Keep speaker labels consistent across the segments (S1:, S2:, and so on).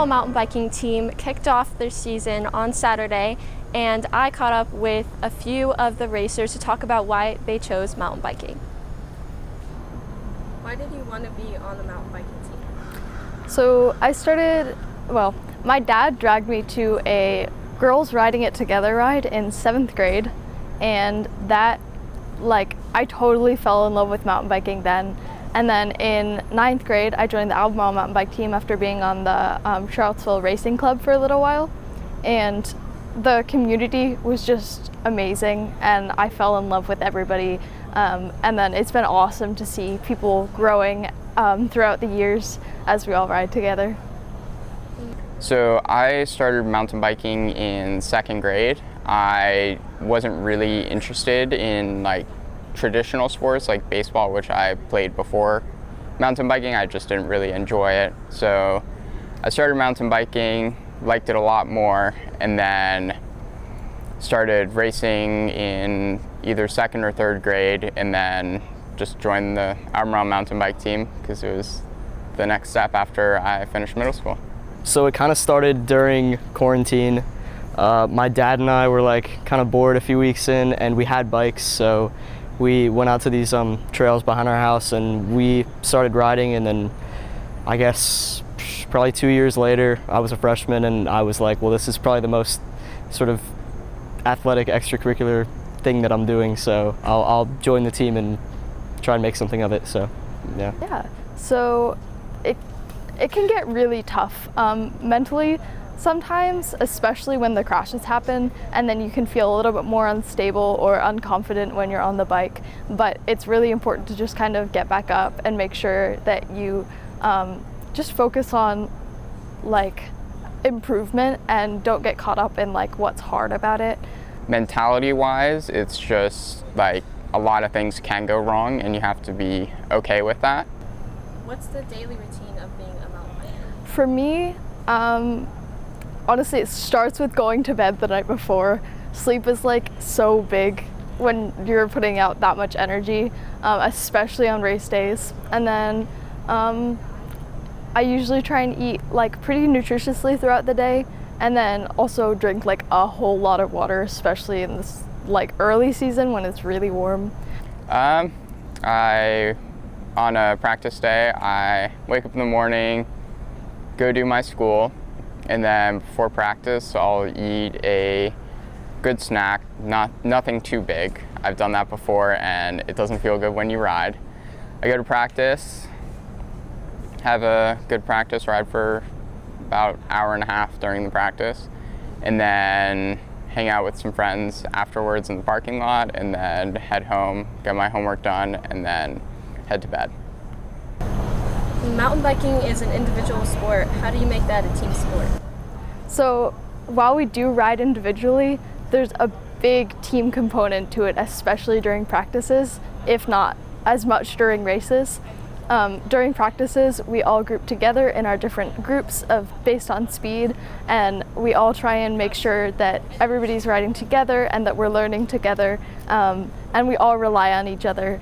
S1: mountain biking team kicked off their season on Saturday, and I caught up with a few of the racers to talk about why they chose mountain biking. Why did you want to be on the mountain biking team?
S2: So my dad dragged me to a girls riding it together ride in 7th grade, and that, I totally fell in love with mountain biking then. And then in 9th grade, I joined the Albemarle mountain bike team after being on the Charlottesville Racing Club for a little while. And the community was just amazing, and I fell in love with everybody. And then it's been awesome to see people growing throughout the years as we all ride together.
S3: So I started mountain biking in 2nd grade. I wasn't really interested in traditional sports like baseball, which I played before mountain biking. I just didn't really enjoy it. So I started mountain biking, liked it a lot more, and then started racing in either 2nd or 3rd grade, and then just joined the Albemarle mountain bike team because it was the next step after I finished middle school.
S4: So it kind of started during quarantine. My dad and I were kind of bored a few weeks in, and we had bikes, so we went out to these trails behind our house and we started riding. And then I guess probably 2 years later, I was a freshman, and I was like, well, this is probably the most sort of athletic extracurricular thing that I'm doing, so I'll join the team and try and make something of it. So yeah.
S2: Yeah, so it can get really tough mentally sometimes, especially when the crashes happen, and then you can feel a little bit more unstable or unconfident when you're on the bike. But it's really important to just kind of get back up and make sure that you just focus on improvement and don't get caught up in what's hard about it.
S3: Mentality-wise, it's just a lot of things can go wrong, and you have to be okay with that.
S1: What's the daily routine of being a mountain biker?
S2: For me, honestly, it starts with going to bed the night before. Sleep is so big when you're putting out that much energy, especially on race days. And then I usually try and eat pretty nutritiously throughout the day, and then also drink a whole lot of water, especially in this early season when it's really warm.
S3: On a practice day, I wake up in the morning, go do my school, and then before practice, I'll eat a good snack, nothing too big. I've done that before, and it doesn't feel good when you ride. I go to practice, have a good practice ride for about an hour and a half during the practice, and then hang out with some friends afterwards in the parking lot, and then head home, get my homework done, and then head to bed.
S1: Mountain biking is an individual sport. How do you make that a team sport?
S2: So while we do ride individually, there's a big team component to it, especially during practices, if not as much during races. During practices, we all group together in our different groups based on speed, and we all try and make sure that everybody's riding together and that we're learning together, and we all rely on each other.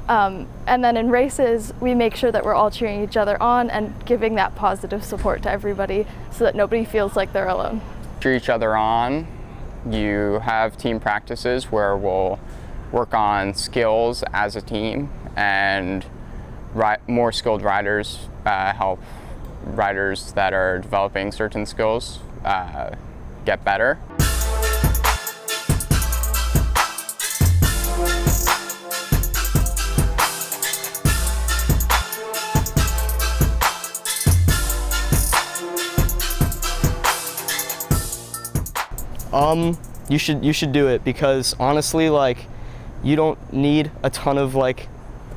S2: And then in races, we make sure that we're all cheering each other on and giving that positive support to everybody so that nobody feels like they're alone.
S3: Cheer each other on. You have team practices where we'll work on skills as a team, and more skilled riders help riders that are developing certain skills get better.
S4: You should do it, because honestly, you don't need a ton of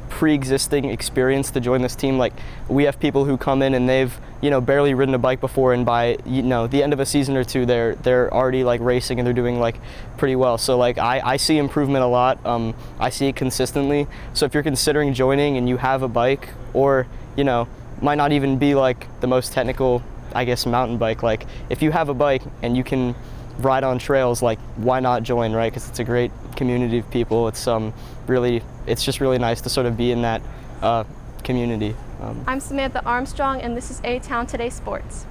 S4: pre-existing experience to join this team. We have people who come in and they've barely ridden a bike before, and by the end of a season or two, they're already racing and they're doing pretty well. So I see improvement a lot. I see it consistently. So if you're considering joining and you have a bike, or might not even be the most technical, I guess, mountain bike, if you have a bike and you can ride on trails, why not join, right? Because it's a great community of people. It's just really nice to sort of be in that community.
S1: I'm Samantha Armstrong, and this is A Town Today Sports.